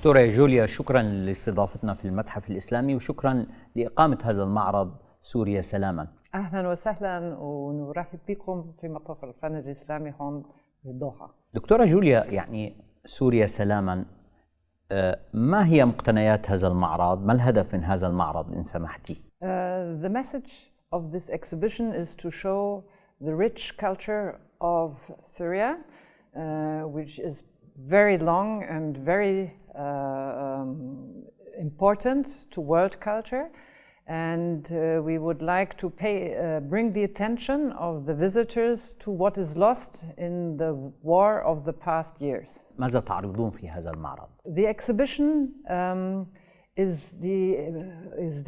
دكتورة جوليا، شكرا لاستضافتنا في المتحف الإسلامي، وشكرا لإقامة هذا المعرض سوريا سلاما. أهلا وسهلا، ونرحب بكم في متحف الفن الإسلامي هون في الدوحة. دكتورة جوليا، يعني سوريا سلاما، ما هي مقتنيات هذا المعرض؟ ما الهدف من هذا المعرض إن سمحتي؟ The message of this exhibition is to show the rich culture of Syria, which is very long and very important to world culture, and we would like to bring the attention of the visitors to what is lost in the war of the past years. ماذا تعرضون في هذا المعرض؟ The exhibition is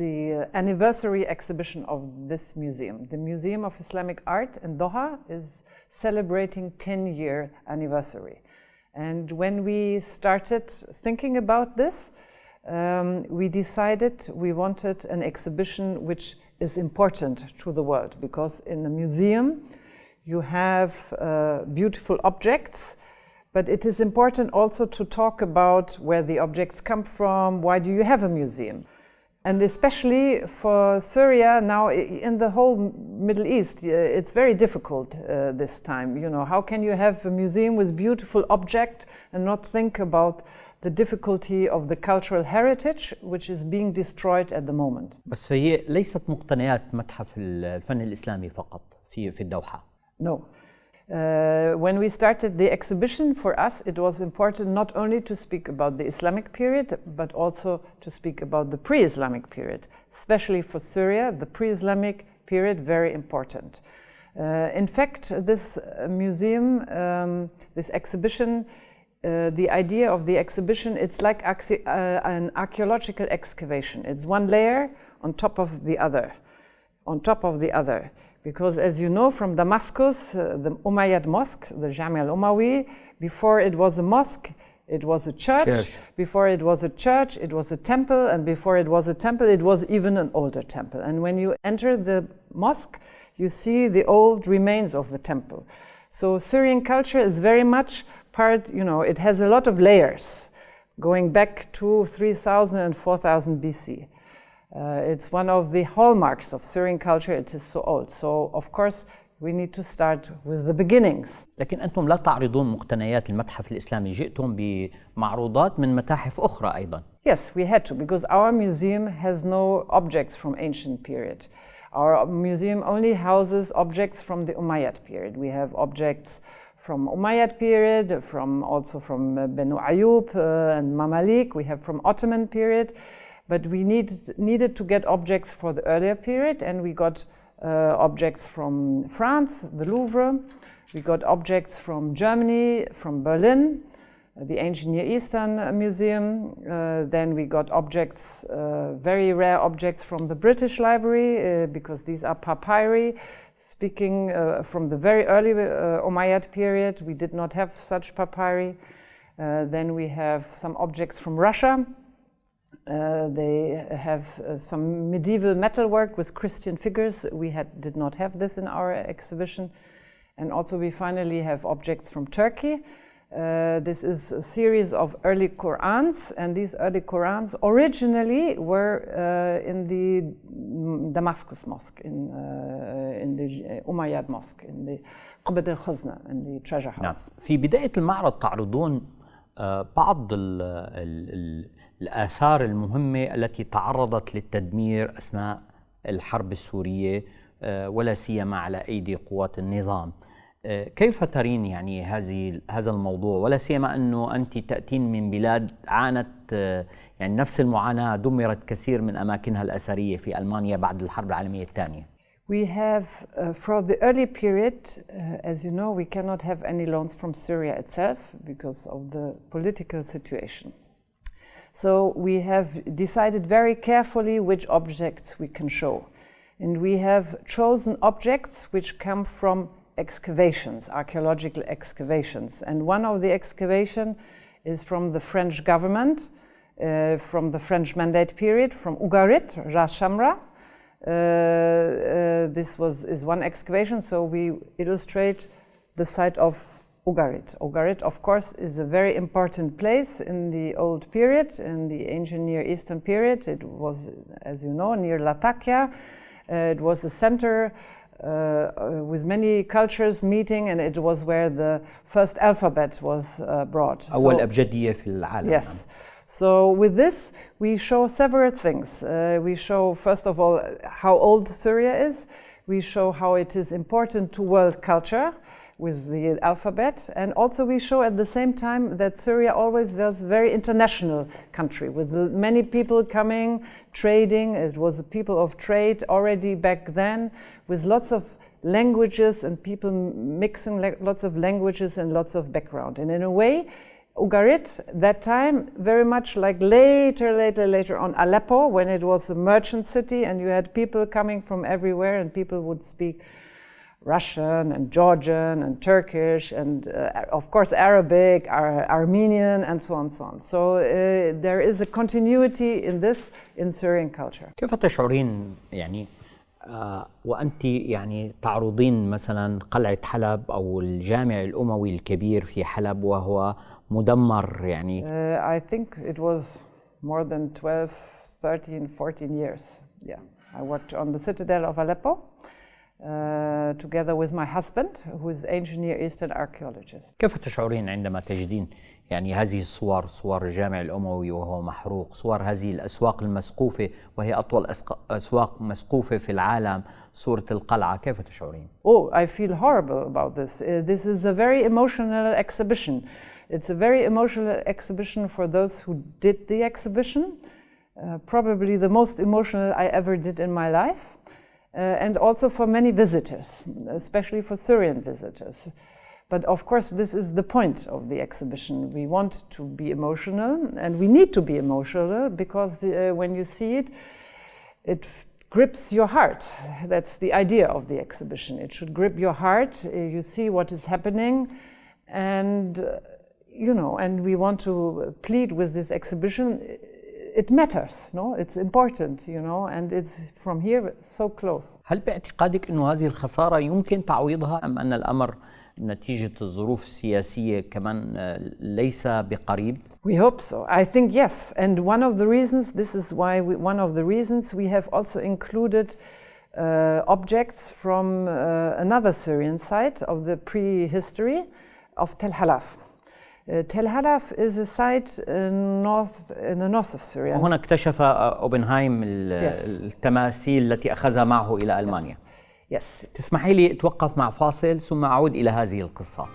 the anniversary exhibition of this museum. The Museum of Islamic Art in Doha is celebrating 10-year anniversary. And when we started thinking about this, we decided we wanted an exhibition which is important to the world, because in the museum you have beautiful objects, but it is important also to talk about where the objects come from. Why do you have a museum? And especially for Syria now, in the whole Middle East, it's very difficult this time. You know, how can you have a museum with beautiful object and not think about the difficulty of the cultural heritage, which is being destroyed at the moment? بس هي ليست مقتنيات متحف الفن الإسلامي فقط في الدوحة. No. When we started the exhibition, for us it was important not only to speak about the Islamic period, but also to speak about the pre-Islamic period. Especially for Syria, the pre-Islamic period, very important. In fact, this museum, this exhibition, the idea of the exhibition, it's like an archaeological excavation. It's one layer on top of the other, on top of the other. Because as you know from Damascus, the Umayyad Mosque, the Jami al-Umawi, before it was a mosque, it was a church. Before it was a church, it was a temple. And before it was a temple, it was even an older temple. And when you enter the mosque, you see the old remains of the temple. So Syrian culture is very much part, you know, it has a lot of layers going back to 3000 and 4000 BC. It's one of the hallmarks of Syrian culture. It is so old. So, of course, we need to start with the beginnings. لكن أنتم لا تعرضون مقتنيات المتحف الإسلامي، جئتم بمعروضات من متاحف أخرى أيضا. Yes, we had to, because our museum has no objects from ancient period. Our museum only houses objects from the Umayyad period. We have objects from Umayyad period, also from Banu Ayyub and Mamalik. We have from Ottoman period. But we needed to get objects for the earlier period, and we got objects from France, the Louvre. We got objects from Germany, from Berlin, the Ancient Near Eastern Museum. Then we got objects, very rare objects from the British Library, because these are papyri. Speaking from the very early Umayyad period, we did not have such papyri. Then we have some objects from Russia. They have some medieval metalwork with Christian figures. We did not have this in our exhibition. And also we finally have objects from Turkey. This is a series of early Qur'ans, and these early Qur'ans originally were in the Damascus Mosque, in the Umayyad Mosque, in the Qubbat al-Khazna, in the treasure house. نعم. في بداية المعرض تعرضون بعض الآثار المهمة التي تعرضت للتدمير أثناء الحرب السورية، ولا سيما على أيدي قوات النظام. كيف ترين يعني هذا الموضوع، ولا سيما أنه أنت تأتين من بلاد عانت يعني نفس المعاناة، دمرت كثير من أماكنها الأثرية في ألمانيا بعد الحرب العالمية الثانية؟ We have, for the early period, as you know, we cannot have any loans from Syria itself because of the political situation. So we have decided very carefully which objects we can show. And we have chosen objects which come from excavations, archaeological excavations. And one of the excavation is from the French government, from the French Mandate period, from Ugarit, Ras Shamra. This is one excavation, so we illustrate the site of Ugarit. Ugarit, of course, is a very important place in the old period, in the ancient Near Eastern period. It was, as you know, near Latakia. It was a center with many cultures meeting, and it was where the first alphabet was brought. أول أبجدية في العالم. Yes. So with this, we show several things. We show, first of all, how old Syria is. We show how it is important to world culture with the alphabet. And also we show at the same time that Syria always was a very international country with many people coming, trading. It was a people of trade already back then, with lots of languages and people mixing lots of languages and lots of background. And in a way, Ugarit, that time, very much like later on Aleppo, when it was a merchant city and you had people coming from everywhere and people would speak Russian and Georgian and Turkish and of course Arabic, Armenian and so on. So there is a continuity in this in Syrian culture. كيف تشعرين يعني وأنت يعني تعرضين مثلا قلعة حلب أو الجامع الأموي الكبير في حلب وهو مدمر يعني I think it was more than 12, 13, 14 years. Yeah, I worked on the Citadel of Aleppo together with my husband, who is ancient Near Eastern archaeologist. كيف تشعرين عندما تجدين يعني هذه الصور، صور الجامع الأموي وهو محروق، صور هذه الأسواق المسقوفة وهي أطول أسواق مسقوفة في العالم، صورة القلعة، كيف تشعرين؟ Oh, I feel horrible about this. This is a very emotional exhibition. It's a very emotional exhibition for those who did the exhibition. Probably the most emotional I ever did in my life. And also for many visitors, especially for Syrian visitors. But of course, this is the point of the exhibition. We want to be emotional, and we need to be emotional because when you see it, it grips your heart. That's the idea of the exhibition. It should grip your heart. You see what is happening, and and we want to plead with this exhibition. It matters, no? It's important, and it's from here so close. هل باعتقادك إنه هذه الخسارة يمكن تعويضها أم أن الأمر نتيجة الظروف السياسية كمان ليس بقريب؟ We hope so. I think yes. And one of the reasons, we have also included objects from another Syrian site of the prehistory of Tel Halaf. Tel Halaf is a site in the north of Syria. وهنا اكتشف أوبنهايم التماثيل التي أخذها معه إلى ألمانيا. Yes. تسمحي لي أتوقف مع فاصل ثم أعود إلى هذه القصة.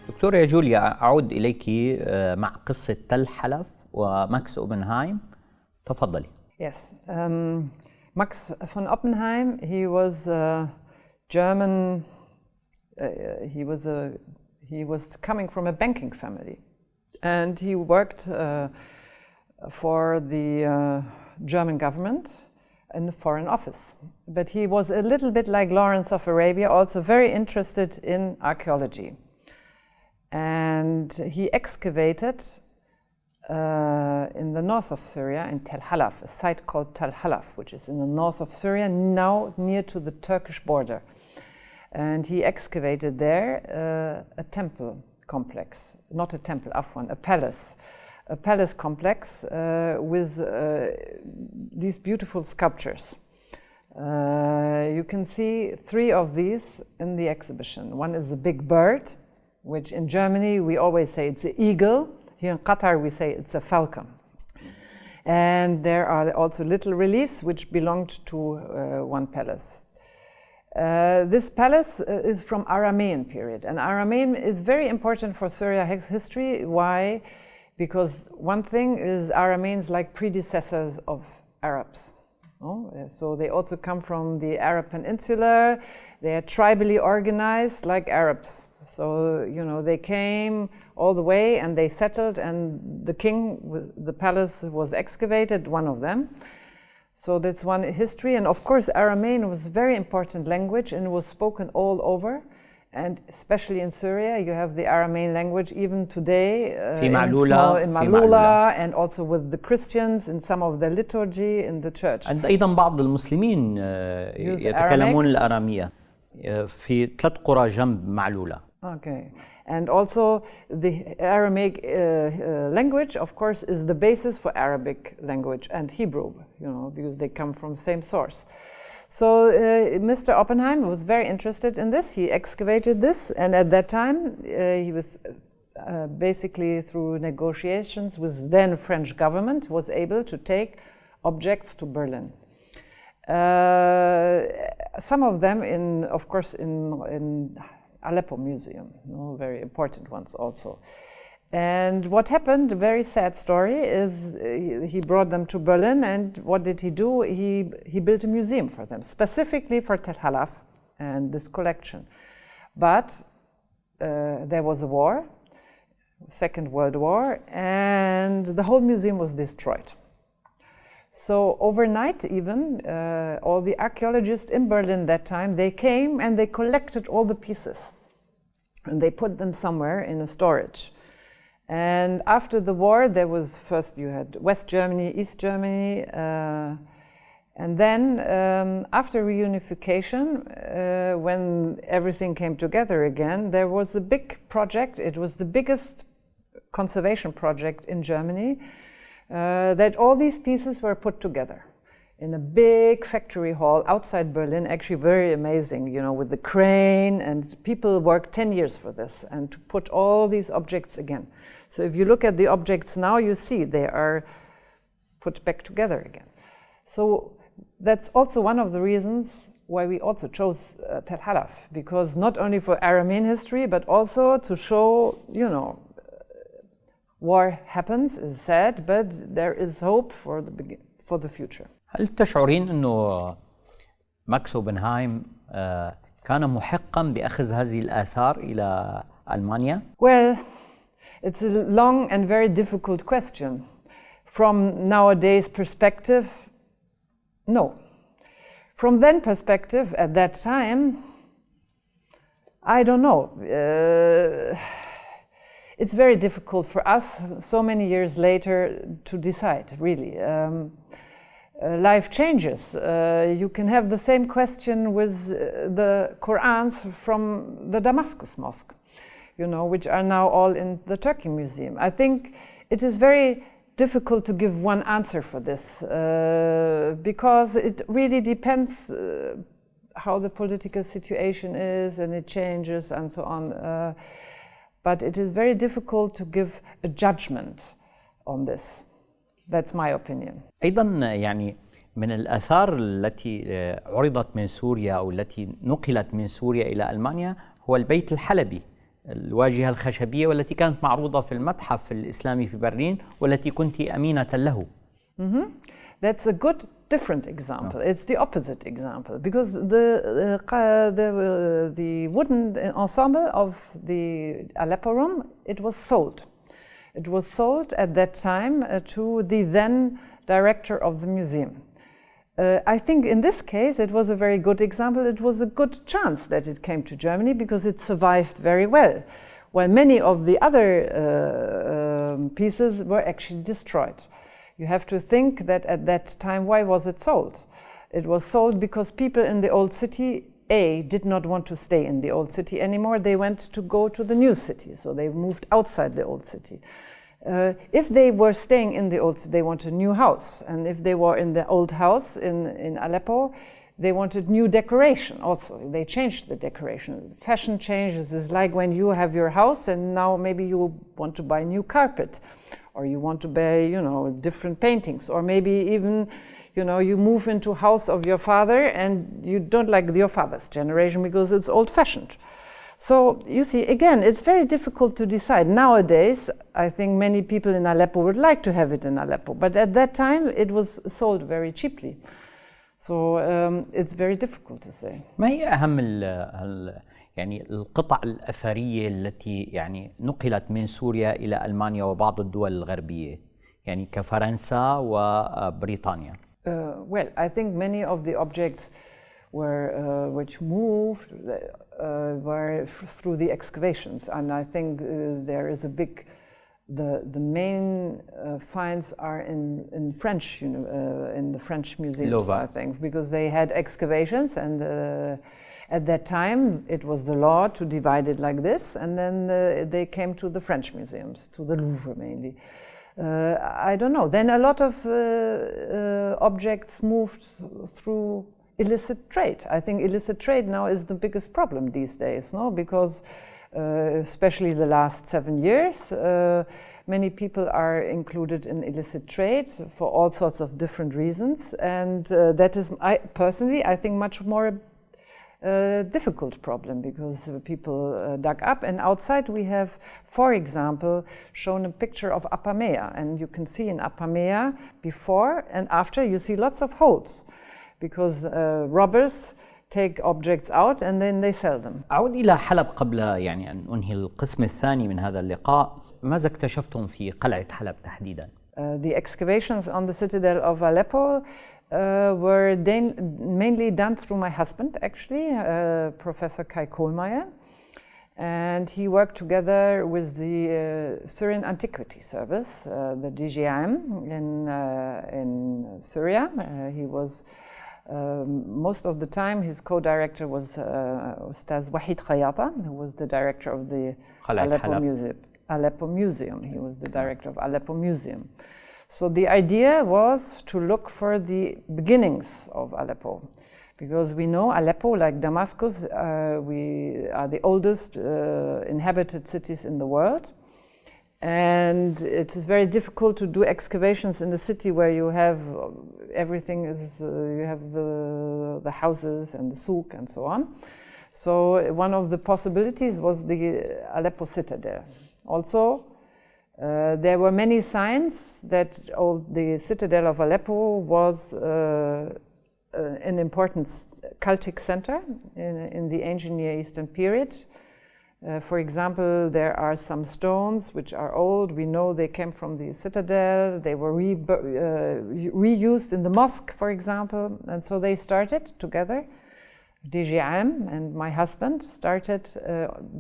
دكتورة جوليا، أعود إليك مع قصة تل حلف وماكس أوبنهايم. تفضلي. Yes. Max von Oppenheim, he was a German. He was coming from a banking family, and he worked for the German government in the Foreign Office. But he was a little bit like Lawrence of Arabia, also very interested in archaeology. And he excavated in the north of Syria, in Tel Halaf, a site called Tel Halaf, which is in the north of Syria, now near to the Turkish border. And he excavated there a temple complex, not a temple, afwan, a palace complex with these beautiful sculptures. You can see 3 of these in the exhibition. One is a big bird, which in Germany we always say it's an eagle. Here in Qatar we say it's a falcon. And there are also little reliefs which belonged to one palace. This palace is from Aramean period, and Aramean is very important for Syria history. Why? Because one thing is Arameans like predecessors of Arabs. So they also come from the Arab Peninsula. They are tribally organized like Arabs. So, they came all the way and they settled, and the palace was excavated, one of them. So that's one history. And of course, Aramean was a very important language and was spoken all over. And especially in Syria, you have the Aramean language even today in Malula, and also with the Christians in some of the liturgy in the church. And أيضا بعض المسلمين يتكلمون الآرامية في 3 قرى جنب معلولة. Okay. And also the Aramaic language, of course, is the basis for Arabic language and Hebrew, because they come from the same source. So Mr. Oppenheim was very interested in this. He excavated this, and at that time he was basically through negotiations with then French government was able to take objects to Berlin. Some of them in Aleppo Museum, very important ones also. And what happened, a very sad story, is he brought them to Berlin, and what did he do? He built a museum for them, specifically for Tel Halaf and this collection. But there was a war, Second World War, and the whole museum was destroyed. So overnight even, all the archaeologists in Berlin that time, they came and they collected all the pieces. And they put them somewhere in a storage. And after the war, there was first you had West Germany, East Germany, and then after reunification, when everything came together again, there was a big project. It was the biggest conservation project in Germany, that all these pieces were put together in a big factory hall outside Berlin, actually very amazing, with the crane, and people worked 10 years for this and to put all these objects again. So if you look at the objects now, you see they are put back together again. So that's also one of the reasons why we also chose Tel Halaf, because not only for Aramean history, but also to show, war happens, is sad, but there is hope for the future. هل تشعرين أنه ماكس أوبنهايم كان محقاً بأخذ هذه الآثار إلى ألمانيا؟ Well, it's a long and very difficult question. From nowadays perspective, no. From then perspective, at that time, I don't know. It's very difficult for us, so many years later, to decide, really. Life changes. You can have the same question with the Qur'ans from the Damascus Mosque, which are now all in the Turkey Museum. I think it is very difficult to give one answer for this, because it really depends how the political situation is, and it changes and so on. But it is very difficult to give a judgment on this. That's my opinion. أيضاً يعني من الآثار التي عرضت من سوريا أو التي نقلت من سوريا إلى ألمانيا هو البيت الحلبي، الواجهة الخشبية، والتي كانت معروضة في المتحف الإسلامي في برلين، والتي كنت أمينة له. That's a good different example. It's the opposite example, because the wooden ensemble of the Aleppo room, it was sold. It was sold at that time to the then director of the museum. I think in this case it was a very good example. It was a good chance that it came to Germany because it survived very well, while many of the other pieces were actually destroyed. You have to think that at that time, why was it sold? It was sold because people in the old city did not want to stay in the old city anymore. They went to go to the new city, so they moved outside the old city. If they were staying in the old city, they wanted a new house. And if they were in the old house in Aleppo, they wanted new decoration also. They changed the decoration. Fashion changes is like when you have your house and now maybe you want to buy new carpet, or you want to buy, different paintings, or maybe even, you move into a house of your father and you don't like your father's generation because it's old-fashioned. So you see, again, it's very difficult to decide. Nowadays, I think many people in Aleppo would like to have it in Aleppo, but at that time it was sold very cheaply. So it's very difficult to say. ما هي أهم يعني القطع الأثرية التي يعني نقلت من سوريا إلى ألمانيا وبعض الدول الغربية يعني كفرنسا وبريطانيا؟ Well, I think many of the objects which moved were through the excavations, and I think there is a big. The main finds are in French, in the French museums, I think, because they had excavations, and at that time it was the law to divide it like this, and then they came to the French museums, to the Louvre mainly. I don't know. Then a lot of objects moved through illicit trade. I think illicit trade now is the biggest problem these days, no? Because especially the last 7 years, many people are included in illicit trade for all sorts of different reasons, and that is, I think, much more difficult problem, because people dug up, and outside we have, for example, shown a picture of Apamea, and you can see in Apamea before and after you see lots of holes, because robbers take objects out and then they sell them. أعود إلى حلب قبل يعني أن أنهي القسم الثاني من هذا اللقاء. ماذا اكتشفتم في قلعة حلب تحديداً؟ The excavations on the Citadel of Aleppo were mainly done through my husband, actually, Professor Kai Kohlmeier, and he worked together with the Syrian Antiquity Service, the DGIM in Syria. He was most of the time his co-director was Ustaz Wahid Khayata, who was the director of the Aleppo Museum. He was the director of Aleppo Museum. So the idea was to look for the beginnings of Aleppo, because we know Aleppo, like Damascus, we are the oldest inhabited cities in the world. And it is very difficult to do excavations in the city where you have everything is, you have the houses and the souk and so on. So one of the possibilities was the Aleppo Citadel. Also, there were many signs that the Citadel of Aleppo was an important cultic center in the ancient Near Eastern period. For example, there are some stones which are old. We know they came from the citadel. They were reused in the mosque, for example. And so they started together, DGM and my husband started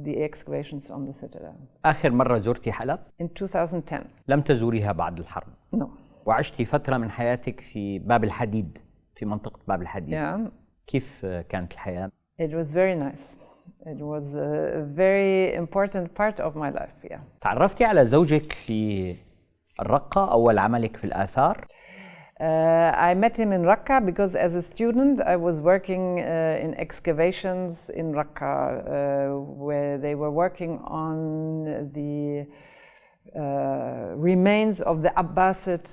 the excavations on the citadel. آخر مرة زرتي حلب؟ In 2010. لم تزوريها بعد الحرب؟ No. وعشتي فترة من حياتك في باب الحديد، في منطقة باب الحديد. Yeah. كيف كانت الحياة؟ It was very nice. It was a very important part of my life, yeah. تعرفتي على زوجك في الرقة أول عملك في الآثار؟ I met him in Raqqa because as a student I was working in excavations in Raqqa where they were working on the remains of the Abbasid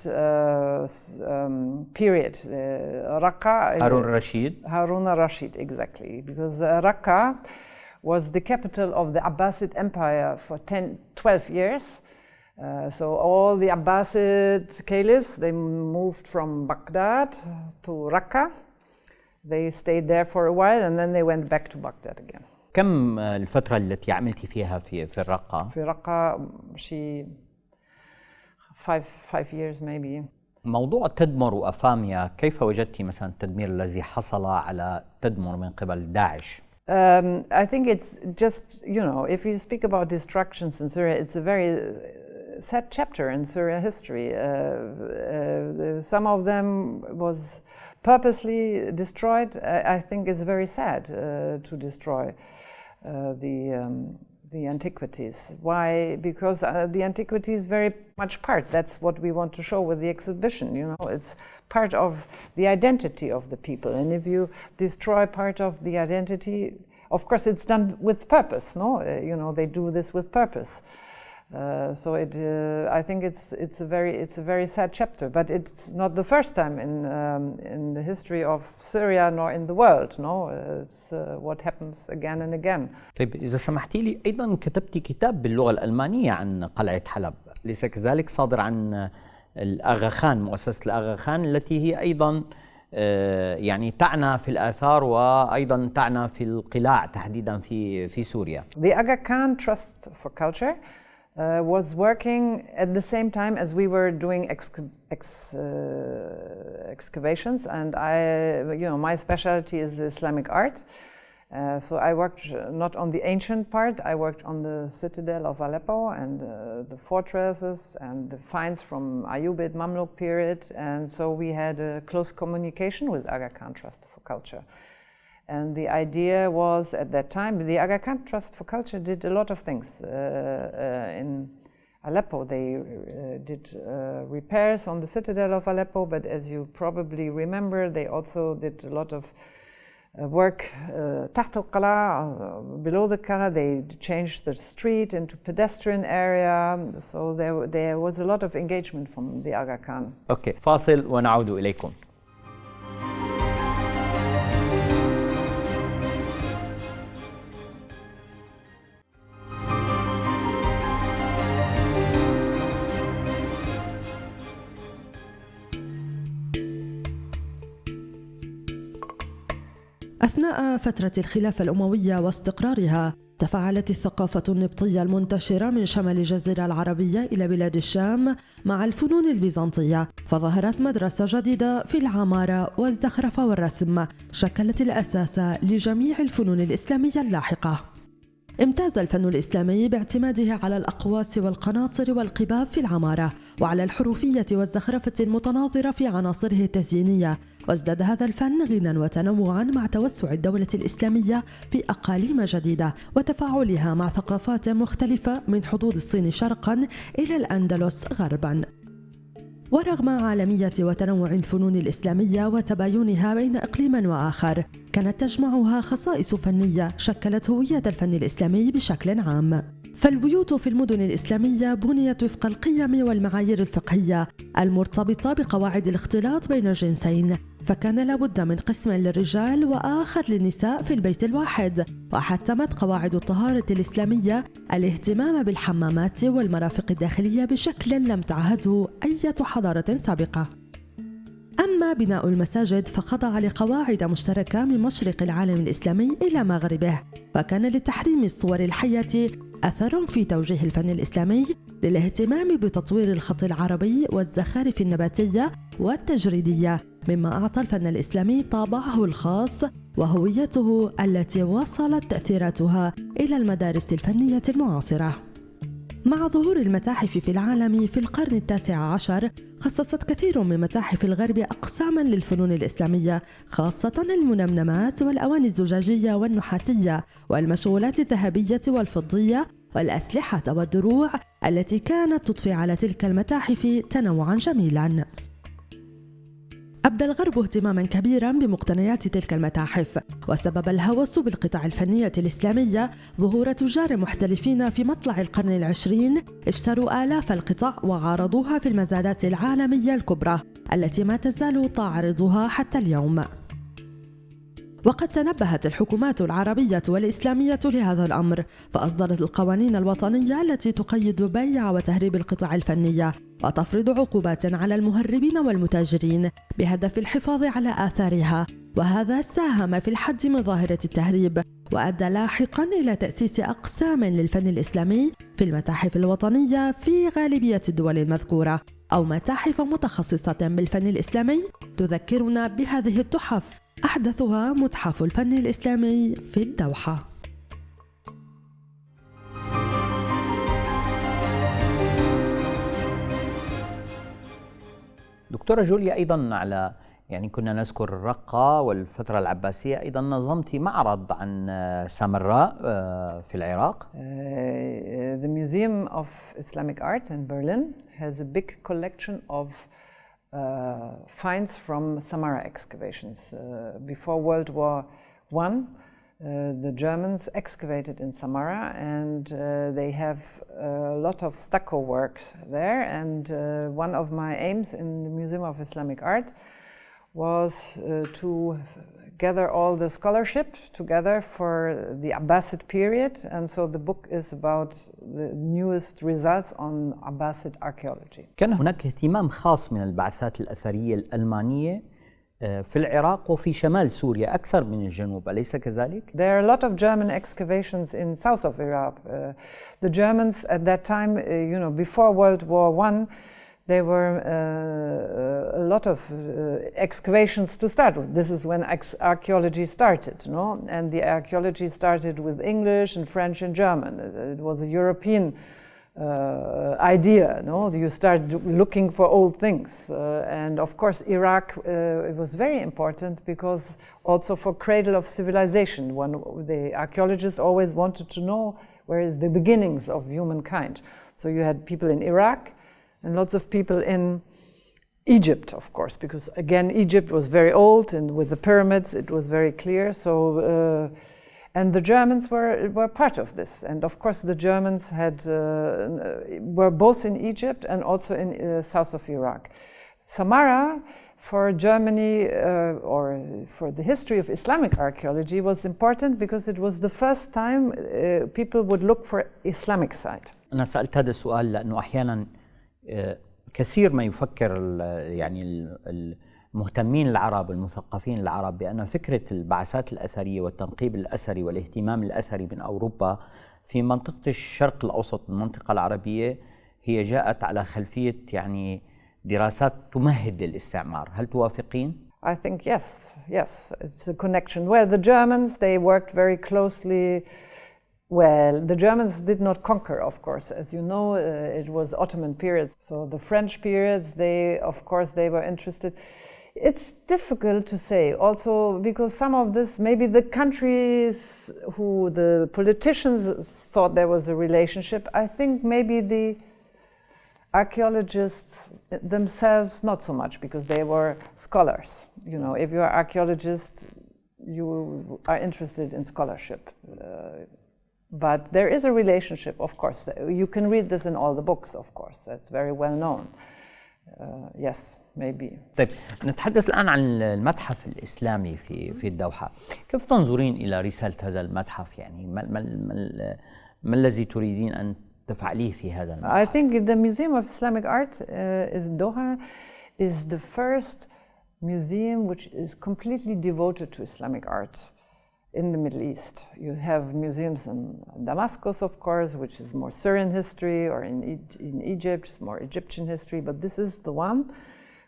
period. Raqqa. Harun al-Rashid, exactly. Because Raqqa was the capital of the Abbasid Empire for 12 years. So all the Abbasid caliphs, they moved from Baghdad to Raqqa. They stayed there for a while and then they went back to Baghdad again. كم الفترة التي عملتي فيها في الرقة؟ في رقة شي 5 years maybe. موضوع تدمر وأفاميا، كيف وجدتي مثلا التدمير الذي حصل على تدمر من قبل داعش؟ I think it's just, if you speak about destructions in Syria, it's a very sad chapter in Syria history. Some of them was purposely destroyed. I think it's very sad to destroy the antiquities. Why? Because the antiquities very much that's what we want to show with the exhibition, it's part of the identity of the people. And if you destroy part of the identity, of course it's done with purpose, no? They do this with purpose. So I think it's a very sad chapter, but it's not the first time in the history of Syria nor in the world. No, it's what happens again and again. طيب إذا سمحتي لي، أيضا كتبتي كتاب باللغة الألمانية عن قلعة حلب، ليس كذلك؟ صادر عن الآغا خان، مؤسسة الآغا خان، التي هي أيضا يعني تعنى في الآثار وأيضا تعنى في القلاع تحديدا في سوريا. The Aga Khan Trust for Culture was working at the same time as we were doing excavations, and my specialty is Islamic art. So I worked not on the ancient part, I worked on the Citadel of Aleppo and the fortresses and the finds from Ayyubid Mamluk period, and so we had a close communication with Aga Khan Trust for Culture. And the idea was at that time, the Aga Khan Trust for Culture did a lot of things. In Aleppo, they did repairs on the Citadel of Aleppo, but as you probably remember, they also did a lot of work تحت القلعة, below the Qala. They changed the street into pedestrian area, so there was a lot of engagement from the Aga Khan. أوكي، فاصل ونعود إليكم. أثناء فترة الخلافة الأموية واستقرارها، تفاعلت الثقافة النبطية المنتشرة من شمال الجزيرة العربية إلى بلاد الشام مع الفنون البيزنطية، فظهرت مدرسة جديدة في العمارة والزخرفة والرسم شكلت الأساس لجميع الفنون الإسلامية اللاحقة. امتاز الفن الإسلامي باعتماده على الأقواس والقناطر والقباب في العمارة، وعلى الحروفية والزخرفة المتناظرة في عناصره التزيينية، وازداد هذا الفن غنى وتنوعا مع توسع الدولة الإسلامية في أقاليم جديدة وتفاعلها مع ثقافات مختلفة من حدود الصين شرقا إلى الأندلس غربا. ورغم عالمية وتنوع الفنون الإسلامية وتباينها بين إقليم وآخر، كانت تجمعها خصائص فنية شكلت هوية الفن الإسلامي بشكل عام. فالبيوت في المدن الإسلامية بنيت وفق القيم والمعايير الفقهية المرتبطة بقواعد الاختلاط بين الجنسين، فكان لابد من قسم للرجال وآخر للنساء في البيت الواحد، وحتمت قواعد الطهارة الإسلامية الاهتمام بالحمامات والمرافق الداخلية بشكل لم تعهده أي حضارة سابقة. أما بناء المساجد فخضع لقواعد مشتركة من مشرق العالم الإسلامي إلى مغربه، فكان لتحريم الصور الحية أثر في توجيه الفن الإسلامي للاهتمام بتطوير الخط العربي والزخارف النباتية والتجريدية، مما أعطى الفن الإسلامي طابعه الخاص وهويته التي وصلت تأثيراتها إلى المدارس الفنية المعاصرة. مع ظهور المتاحف في العالم في القرن التاسع عشر، خصصت كثير من متاحف الغرب أقساماً للفنون الإسلامية، خاصة المنمنمات والأواني الزجاجية والنحاسية والمشغولات الذهبية والفضية والأسلحة والدروع التي كانت تضفي على تلك المتاحف تنوعاً جميلاً. أبدى الغرب اهتماماً كبيراً بمقتنيات تلك المتاحف، وسبب الهوس بالقطع الفنية الإسلامية ظهور تجار محترفين في مطلع القرن العشرين اشتروا آلاف القطع وعارضوها في المزادات العالمية الكبرى التي ما تزال تعرضها حتى اليوم. وقد تنبهت الحكومات العربية والإسلامية لهذا الأمر، فأصدرت القوانين الوطنية التي تقيد بيع وتهريب القطع الفنية، وتفرض عقوبات على المهربين والمتاجرين بهدف الحفاظ على آثارها، وهذا ساهم في الحد من ظاهرة التهريب، وأدى لاحقاً إلى تأسيس أقسام للفن الإسلامي في المتاحف الوطنية في غالبية الدول المذكورة، أو متاحف متخصصة بالفن الإسلامي تذكرنا بهذه التحف، أحدثها متحف الفن الإسلامي في الدوحة. دكتورة جوليا، أيضا على كنا نذكر الرقة والفترة العباسية، أيضا نظمت معرض عن سامراء في العراق. The Museum of Islamic Art in Berlin has a big collection of finds from Samarra excavations. Before World War I, the Germans excavated in Samarra, and they have a lot of stucco work there. And one of my aims in the Museum of Islamic Art was to gather all the scholarship together for the Abbasid period, and so the book is about the newest results on Abbasid archaeology. كان هناك اهتمام خاص من البعثات الأثرية الألمانية في العراق وفي شمال سوريا أكثر من الجنوب، أليس كذلك؟ There are a lot of German excavations in south of Iraq. The Germans at that time, before World War I, there were a lot of excavations to start with. This is when archaeology started, and the archaeology started with English and French and German. It was a European idea, you start looking for old things. And of course Iraq, it was very important because also for cradle of civilization. The archaeologists always wanted to know where is the beginnings of humankind. So you had people in Iraq and lots of people in Egypt, of course, because again Egypt was very old, and with the pyramids it was very clear. So and the Germans were part of this, and of course the Germans were both in Egypt and also in south of Iraq. Samarra, for Germany or for the history of Islamic archaeology, was important because it was the first time people would look for Islamic site. أنا سألت هذا السؤال لأنه أحيانا كثير ما يفكر يعني المهتمين العرب المثقفين العرب بأن فكرة البعثات الأثرية والتنقيب الأثري والاهتمام الأثري من أوروبا في منطقة الشرق الأوسط، المنطقة العربية، هي جاءت على خلفية يعني دراسات تمهد للاستعمار. هل توافقين؟ I think yes. It's a connection. Well, the Germans, they worked very closely. Well, the Germans did not conquer, of course. As you know, it was Ottoman period. So the French periods, they were interested. It's difficult to say also because some of this, maybe the countries who the politicians thought there was a relationship, I think maybe the archaeologists themselves not so much because they were scholars. If you're an archaeologist, you are interested in scholarship. But there is a relationship, of course. You can read this in all the books, of course. That's very well known. Yes, maybe. طيب، نتحدث الآن عن المتحف الإسلامي في الدوحة. كيف تنظرين إلى رسالة هذا المتحف؟ يعني ما الذي تريدين أن تفعليه في هذا المتحف؟ I think the Museum of Islamic Art in Doha is the first museum which is completely devoted to Islamic art in the Middle East. You have museums in Damascus, of course, which is more Syrian history, or in Egypt, it's more Egyptian history, but this is the one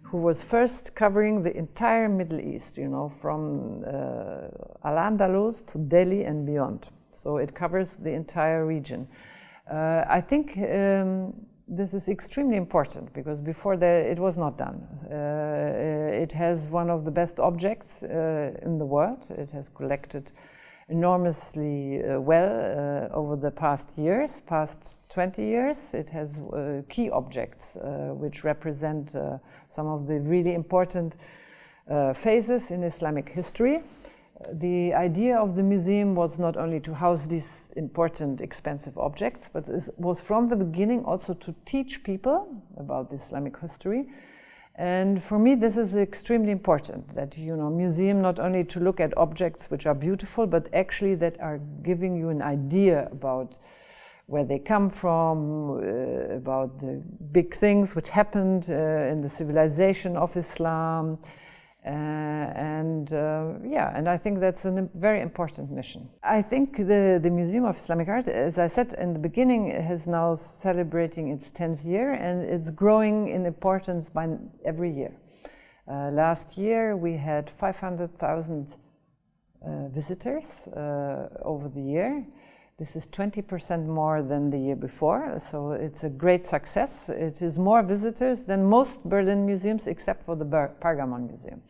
who was first covering the entire Middle East, from Al-Andalus to Delhi and beyond. So it covers the entire region. I think this is extremely important because before it was not done. It has one of the best objects in the world. It has collected enormously well over the past 20 years. It has key objects which represent some of the really important phases in Islamic history. The idea of the museum was not only to house these important, expensive objects, but it was from the beginning also to teach people about the Islamic history. And for me, this is extremely important, that, museum not only to look at objects which are beautiful, but actually that are giving you an idea about where they come from, about the big things which happened in the civilization of Islam. And I think that's a very important mission. I think the Museum of Islamic Art, as I said in the beginning, is now celebrating its 10th year, and it's growing in importance by every year. Last year we had 500,000 visitors over the year. This is 20% more than the year before, so it's a great success. It is more visitors than most Berlin museums, except for the Pergamon Museum.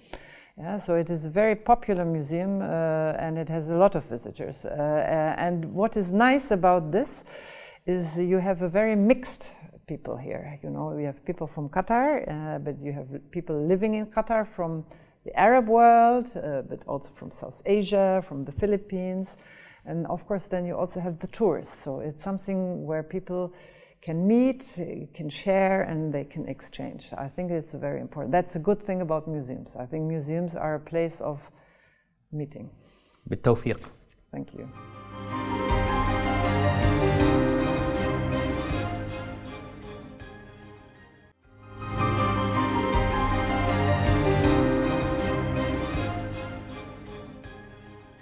So it is a very popular museum, and it has a lot of visitors. And what is nice about this is you have a very mixed people here. We have people from Qatar, but you have people living in Qatar from the Arab world, but also from South Asia, from the Philippines. And of course, then you also have the tourists. So it's something where people can meet, can share, and they can exchange. I think it's very important. That's a good thing about museums. I think museums are a place of meeting. بالتوفيق. Thank you.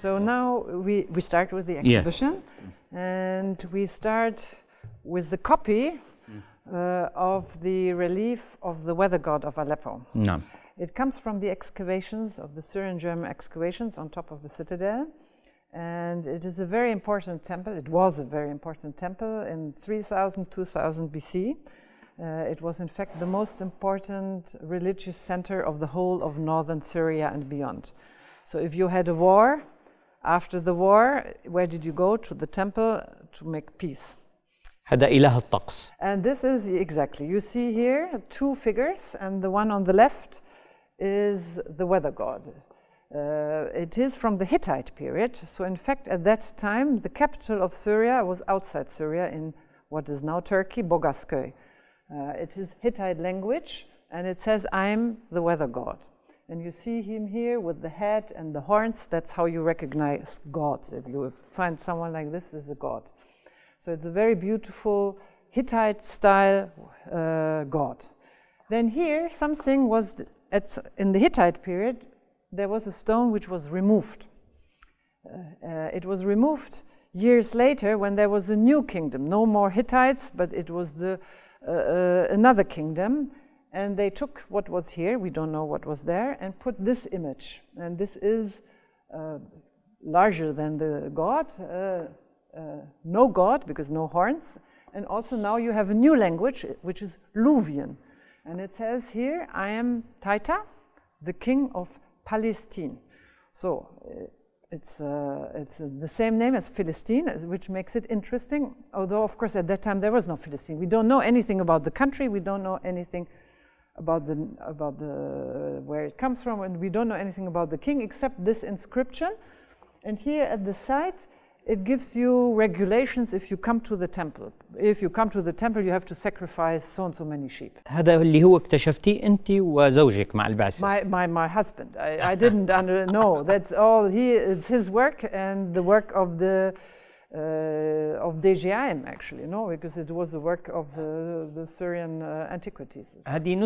So now we start with the exhibition, and we start with the copy of the relief of the weather god of Aleppo. نعم. It comes from the excavations of the Syrian-German excavations on top of the citadel, and it is a very important temple. It was a very important temple in 2000 BC. It was in fact the most important religious center of the whole of northern Syria and beyond. So if you had a war, after the war, where did you go? To the temple to make peace. هذا إله الطقس. And this is exactly, you see here two figures, and the one on the left is the weather god. It is from the Hittite period. So in fact, at that time, the capital of Syria was outside Syria in what is now Turkey, Bogasköy. It is Hittite language, and it says, I'm the weather god. And you see him here with the head and the horns. That's how you recognize gods. If you find someone like this, is a god. So it's a very beautiful Hittite style god. Then here, something was, in the Hittite period, there was a stone which was removed. It was removed years later when there was a new kingdom. No more Hittites, but it was another kingdom. And they took what was here, we don't know what was there, and put this image. And this is larger than the god, no god, because no horns. And also now you have a new language, which is Luvian. And it says here, I am Taita, the king of Palestine. So it's the same name as Philistine, which makes it interesting. Although, of course, at that time there was no Philistine. We don't know anything about the country. We don't know anything about the where it comes from, and we don't know anything about the king except this inscription. And here at the side, it gives you regulations if you come to the temple. If you come to the temple, you have to sacrifice so and so many sheep. هذا اللي هو اكتشفتيه أنت وزوجك مع البعثة. My husband. I didn't know. That's all. It's his work and the work of the of DGIM actually, no, because it was the work of the Syrian antiquities. هذه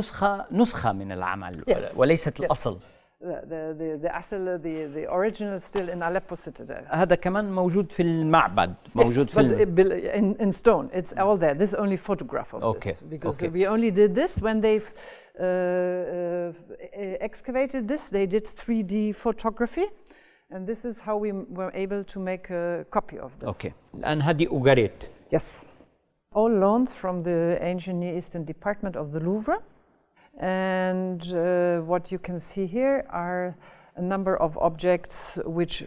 نسخة من العمل وليست الأصل. The original is still in Aleppo Citadel. هذا كمان موجود في المعبد. موجود في in stone. It's all there. This is only photograph of this because we only did this when they excavated this. They did 3D photography. And this is how we were able to make a copy of this. Okay. الآن هذه أوغاريت. Yes. All loans from the ancient Near Eastern department of the Louvre. And what you can see here are a number of objects which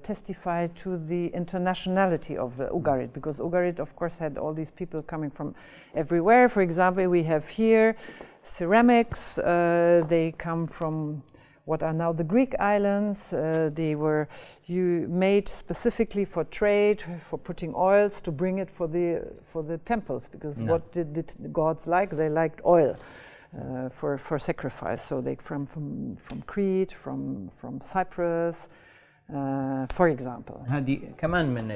testify to the internationality of Ugarit, because Ugarit, of course, had all these people coming from everywhere. For example, we have here ceramics. They come from what are now the Greek islands. They were made specifically for trade, for putting oils, to bring it for the temples, because what did the gods like? They liked oil for sacrifice. So they from Crete, from Cyprus, for example. هذه كمان من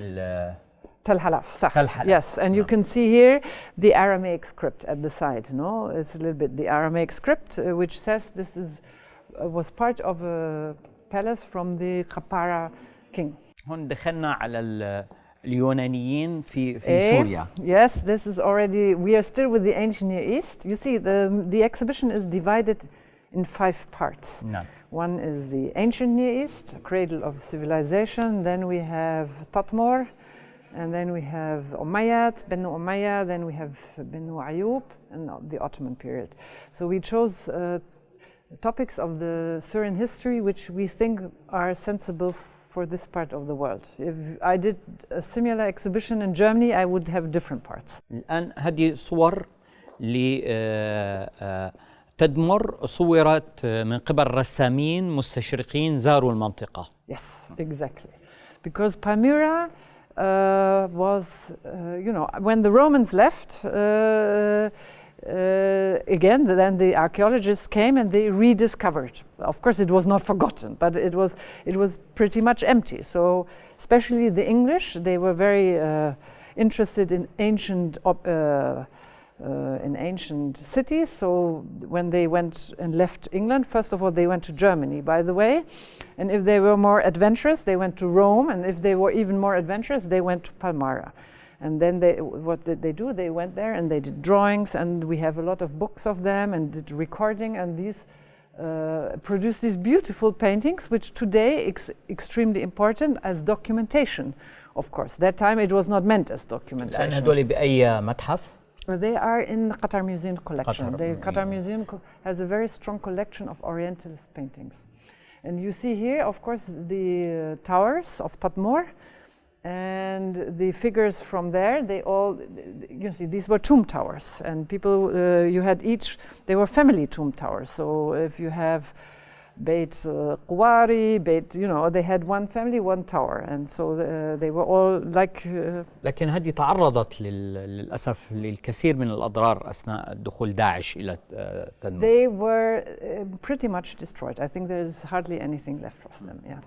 Tel Halaf. Yes, and you can see here the Aramaic script at the side. No, it's a little bit the Aramaic script, which says this was part of a palace from the Qappara king. هون دخلنا على اليونانيين في سوريا. Yes, this is already. We are still with the ancient Near East. You see, the exhibition is divided in 5 parts. نعم. One is the ancient Near East, cradle of civilization. Then we have Tatmor, and then we have Umayyad, Banu Umayyad. Then we have Banu Ayyub, and the Ottoman period. So we chose topics of the Syrian history which we think are sensible for this part of the world. If I did a similar exhibition in Germany, I would have different parts. الآن هذه صور تدمر صورت من قبل رسامين مستشرقين زاروا المنطقة. Yes, exactly. Because Palmyra was, when the Romans left, again, then the archaeologists came and they rediscovered. Of course, it was not forgotten, but it was pretty much empty. So, especially the English, they were very interested in ancient in ancient cities. So when they went and left England, first of all, they went to Germany, by the way. And if they were more adventurous, they went to Rome. And if they were even more adventurous, they went to Palmyra. And then what did they do? They went there and they did drawings, and we have a lot of books of them, and did recording, and these produced these beautiful paintings, which today is extremely important as documentation. Of course, that time it was not meant as documentation. الآن هدول بأي متحف؟ They are in the Qatar Museum collection. Qatar The Qatar Museum has a very strong collection of Orientalist paintings. And you see here, of course, the towers of Tadmor, and the figures from there, they all, you see, these were tomb towers, and people, you had each, they were family tomb towers. So if you have Beit Quwari, Beit, you know, they had one family, one tower, and so they were all like. لكن هذه تعرضت للأسف للكثير من الأضرار أثناء دخول داعش إلى تدمر. They were pretty much destroyed. I think there's hardly anything left of them. Yeah.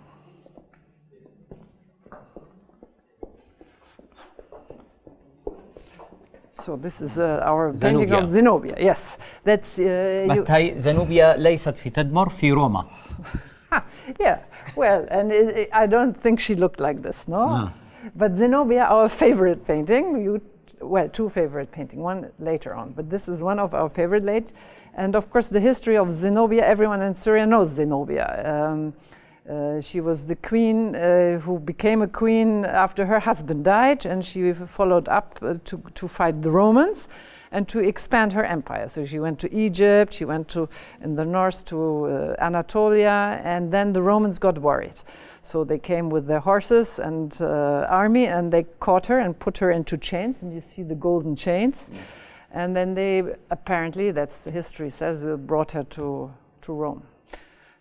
So this is our painting of Zenobia. Yes, that's. هي زنوبيا ليست في تدمر، في روما. Yeah, well, and I don't think she looked like this, no? But Zenobia, our favorite painting, well, two favorite painting, one later on, but this is one of our favorite late. And of course, the history of Zenobia, everyone in Syria knows Zenobia. She was the queen who became a queen after her husband died, and she followed up to fight the Romans and to expand her empire. So she went to Egypt, she went to, in the north, to Anatolia, and then the Romans got worried. So they came with their horses and army, and they caught her and put her into chains, and you see the golden chains. And then they, apparently, that's the history says, brought her to Rome.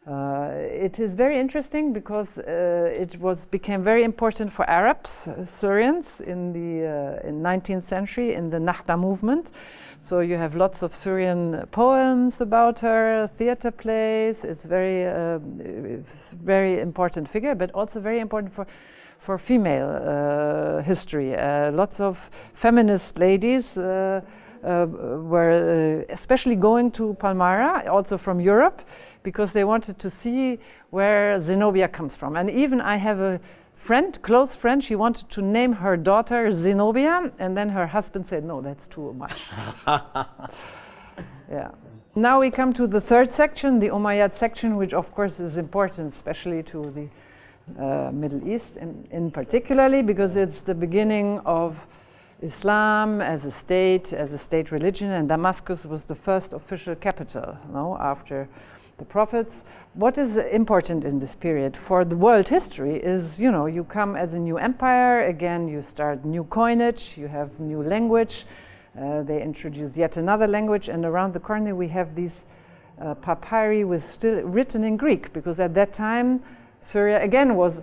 It is very interesting because it became very important for Arabs, Syrians in the 19th century in the Nahda movement. So you have lots of Syrian poems about her, theater plays. It's very important figure, but also very important for female history. Lots of feminist ladies were especially going to Palmyra, also from Europe, because they wanted to see where Zenobia comes from. And even I have a friend, close friend, she wanted to name her daughter Zenobia, and then her husband said, no, that's too much. Yeah. Now we come to the third section, the Umayyad section, which of course is important, especially to the Middle East in particularly, because it's the beginning of Islam as a state religion, and Damascus was the first official capital, after the prophets. What is important in this period for the world history is, you come as a new empire, again you start new coinage, you have new language, they introduce yet another language, and around the corner we have these papyri with still written in Greek, because at that time Syria again was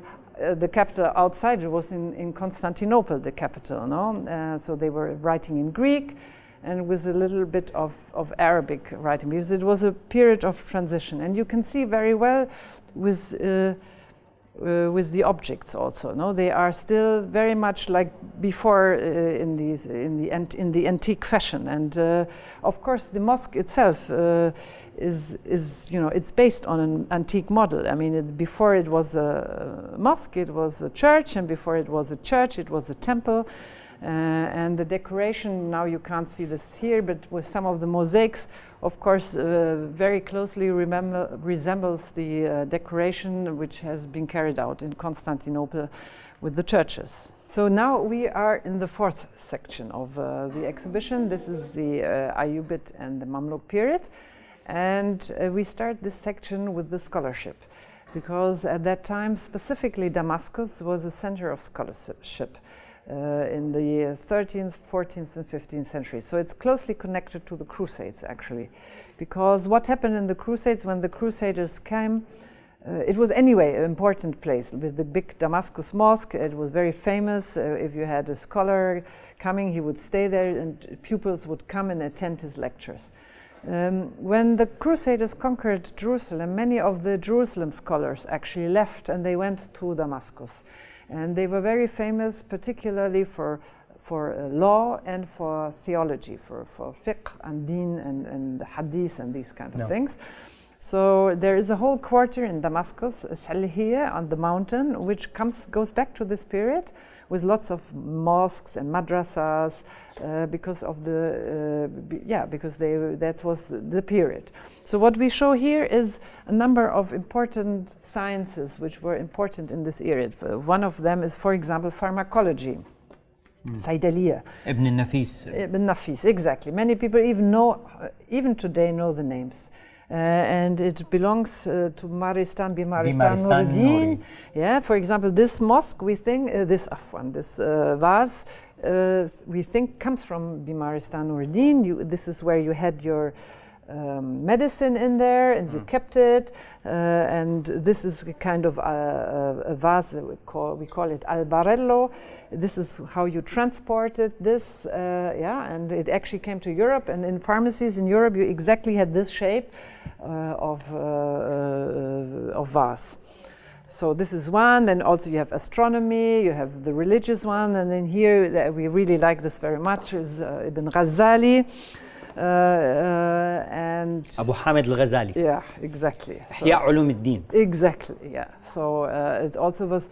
the capital outside. It was in Constantinople, the capital, so they were writing in Greek and with a little bit of Arabic writing, because it was a period of transition. And you can see very well with the objects also. They are still very much like before in the antique fashion. And of course, the mosque itself is it's based on an antique model. I mean, before it was a mosque, it was a church, and before it was a church, it was a temple. And the decoration, now you can't see this here, but with some of the mosaics, of course, very closely resembles the decoration which has been carried out in Constantinople with the churches. So now we are in the fourth section of the exhibition. This is the Ayyubid and the Mamluk period. And we start this section with the scholarship, because at that time, specifically Damascus was a center of scholarship. In the 13th, 14th, and 15th century. So it's closely connected to the Crusades, actually. Because what happened in the Crusades, when the Crusaders came, it was anyway an important place. With the big Damascus mosque, it was very famous. If you had a scholar coming, he would stay there, and pupils would come and attend his lectures. When the Crusaders conquered Jerusalem, many of the Jerusalem scholars actually left, and they went to Damascus. And they were very famous, particularly for law and for theology, for fiqh and deen and hadith and these kind of things. So there is a whole quarter in Damascus, Salihiyya, on the mountain, which goes back to this period, with lots of mosques and madrasas, because that was the period. So what we show here is a number of important sciences which were important in this era. One of them is, for example, pharmacology. Saydaliya. Ibn al-Nafis. Ibn Nafis, exactly. Many people even today know the names. And it belongs to Bimaristan Nuruddin. Yeah, for example, this mosque, we think, this vase, we think comes from Bimaristan Nuruddin. This is where you had your medicine in there, and you kept it. And this is a kind of a vase that we call it albarello. This is how you transported this, and it actually came to Europe. And in pharmacies in Europe, you exactly had this shape of vase. So this is one. Then also you have astronomy, you have the religious one, and then here we really like this very much is Ibn Ghazali. And Abu Hamid al-Ghazali. Yeah, exactly. Ihya Ulum al-Din. Exactly, yeah. So it also was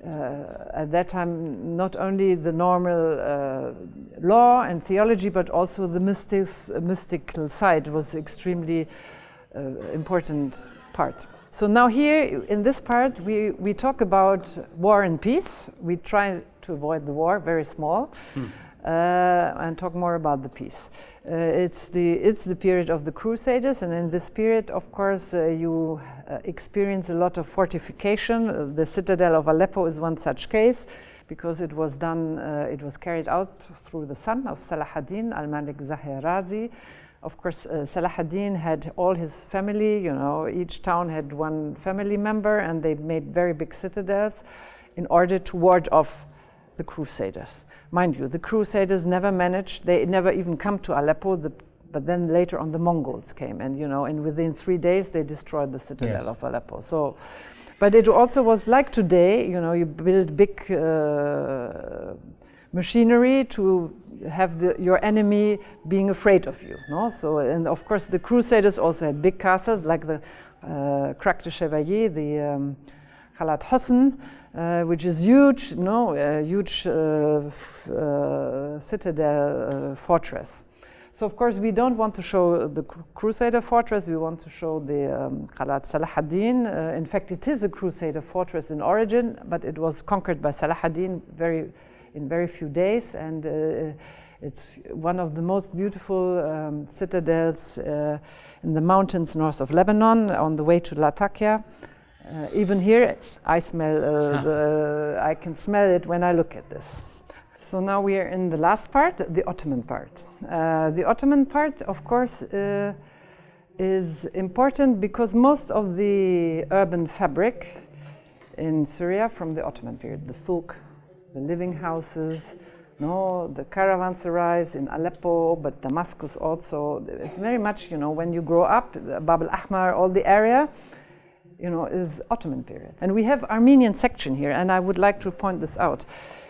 at that time not only the normal law and theology, but also the mystical side was extremely important part. So now here in this part we talk about war and peace. We try to avoid the war, very small. And talk more about the peace. It's the period of the Crusaders, and in this period, of course, you experience a lot of fortification. The Citadel of Aleppo is one such case, because it was carried out through the son of Salah ad-Din, al-Malik Zahir Razi. Of course, Salah ad-Din had all his family, each town had one family member, and they made very big citadels in order to ward off the Crusaders. Mind you, the Crusaders never managed, they never even come to Aleppo, but then later on the Mongols came, and within 3 days they destroyed the Citadel of Aleppo. So, but it also was like today, you build big machinery to have your enemy being afraid of you. No? So, and of course the Crusaders also had big castles, like the Crac de Chevalier, the Khalat Hosn, which is huge, huge citadel fortress. So of course we don't want to show the Crusader fortress, we want to show the Khalat Salah ad-Din. In fact, it is a Crusader fortress in origin, but it was conquered by Salah ad-Din in very few days, and it's one of the most beautiful citadels in the mountains north of Lebanon, on the way to Latakia. Even here, I can smell it when I look at this. So now we are in the last part, the Ottoman part. The Ottoman part, of course, is important because most of the urban fabric in Syria from the Ottoman period, the souk, the living houses, the caravanserais in Aleppo, but Damascus also. It's very much, when you grow up, Bab al-Ahmar, all the area, is Ottoman period. And we have Armenian section here, and I would like to point this out.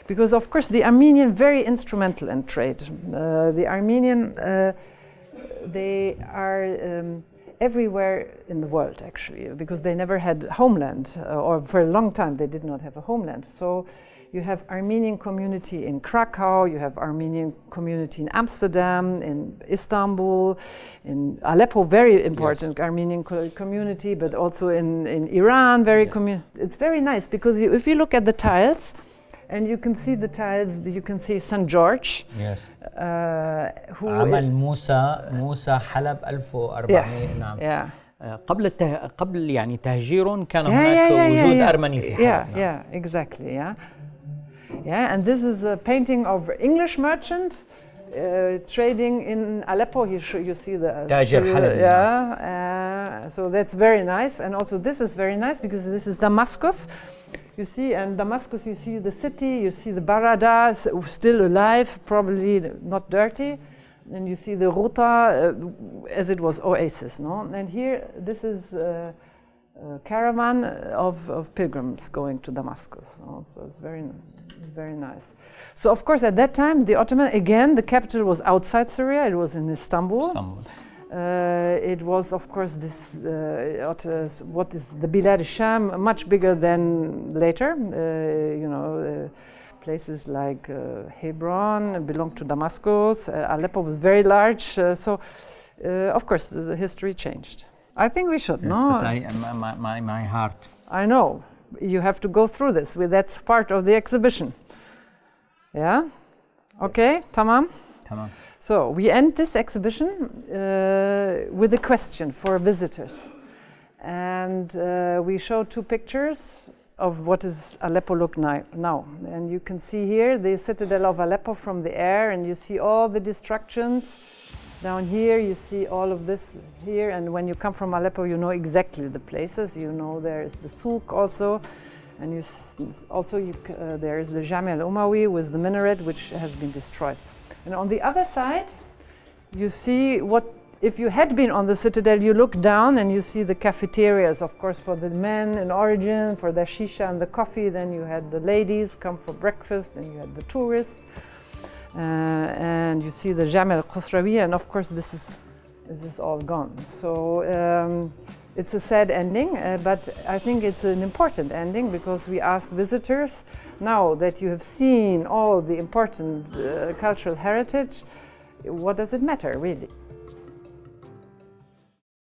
Because of course the Armenian very instrumental in trade. The Armenian, they are everywhere in the world actually, because they never had homeland, or for a long time they did not have a homeland. So you have Armenian community in Krakow, you have Armenian community in Amsterdam, in Istanbul, in Aleppo, very important Armenian community, but also in Iran, it's very nice because if you look at the tiles, and you can see the tiles, you can see St. George. Yes. عمل موسى حلب 1400 نعم. قبل يعني تهجيرهم كان هناك وجود أرمني في حلب. Yeah, exactly. Yeah, and this is a painting of English merchant trading in Aleppo. You see the تاجر حلب. Yeah, so that's very nice, and also this is very nice because this is Damascus. You see, and Damascus, you see the city, you see the Barada still alive, probably not dirty, and you see the Ruta as it was oasis, no? And here, this is caravan of pilgrims going to Damascus. So it's very nice. So of course at that time the Ottoman, again the capital was outside Syria, it was in Istanbul. It was of course this, what is the Bilad al-Sham, much bigger than later, places like Hebron belonged to Damascus, Aleppo was very large, so of course the history changed. I think we should, yes, no? But my heart. I know. You have to go through this. That's part of the exhibition. Yeah? Okay, tamam? Tamam. So we end this exhibition with a question for visitors. And we show two pictures of what is Aleppo look now. And you can see here the Citadel of Aleppo from the air, and you see all the destructions. Down here you see all of this here, and when you come from Aleppo you know exactly the places. You know there is the souk also, and there is the Jami al-Umawi with the minaret which has been destroyed. And on the other side you see what, if you had been on the citadel, you look down and you see the cafeterias, of course, for the men in origin, for the shisha and the coffee. Then you had the ladies come for breakfast, then you had the tourists. And you see the Jami al-Khosrawi, and of course this is all gone. So it's a sad ending, but I think it's an important ending, because we asked visitors, now that you have seen all the important cultural heritage, what does it matter really?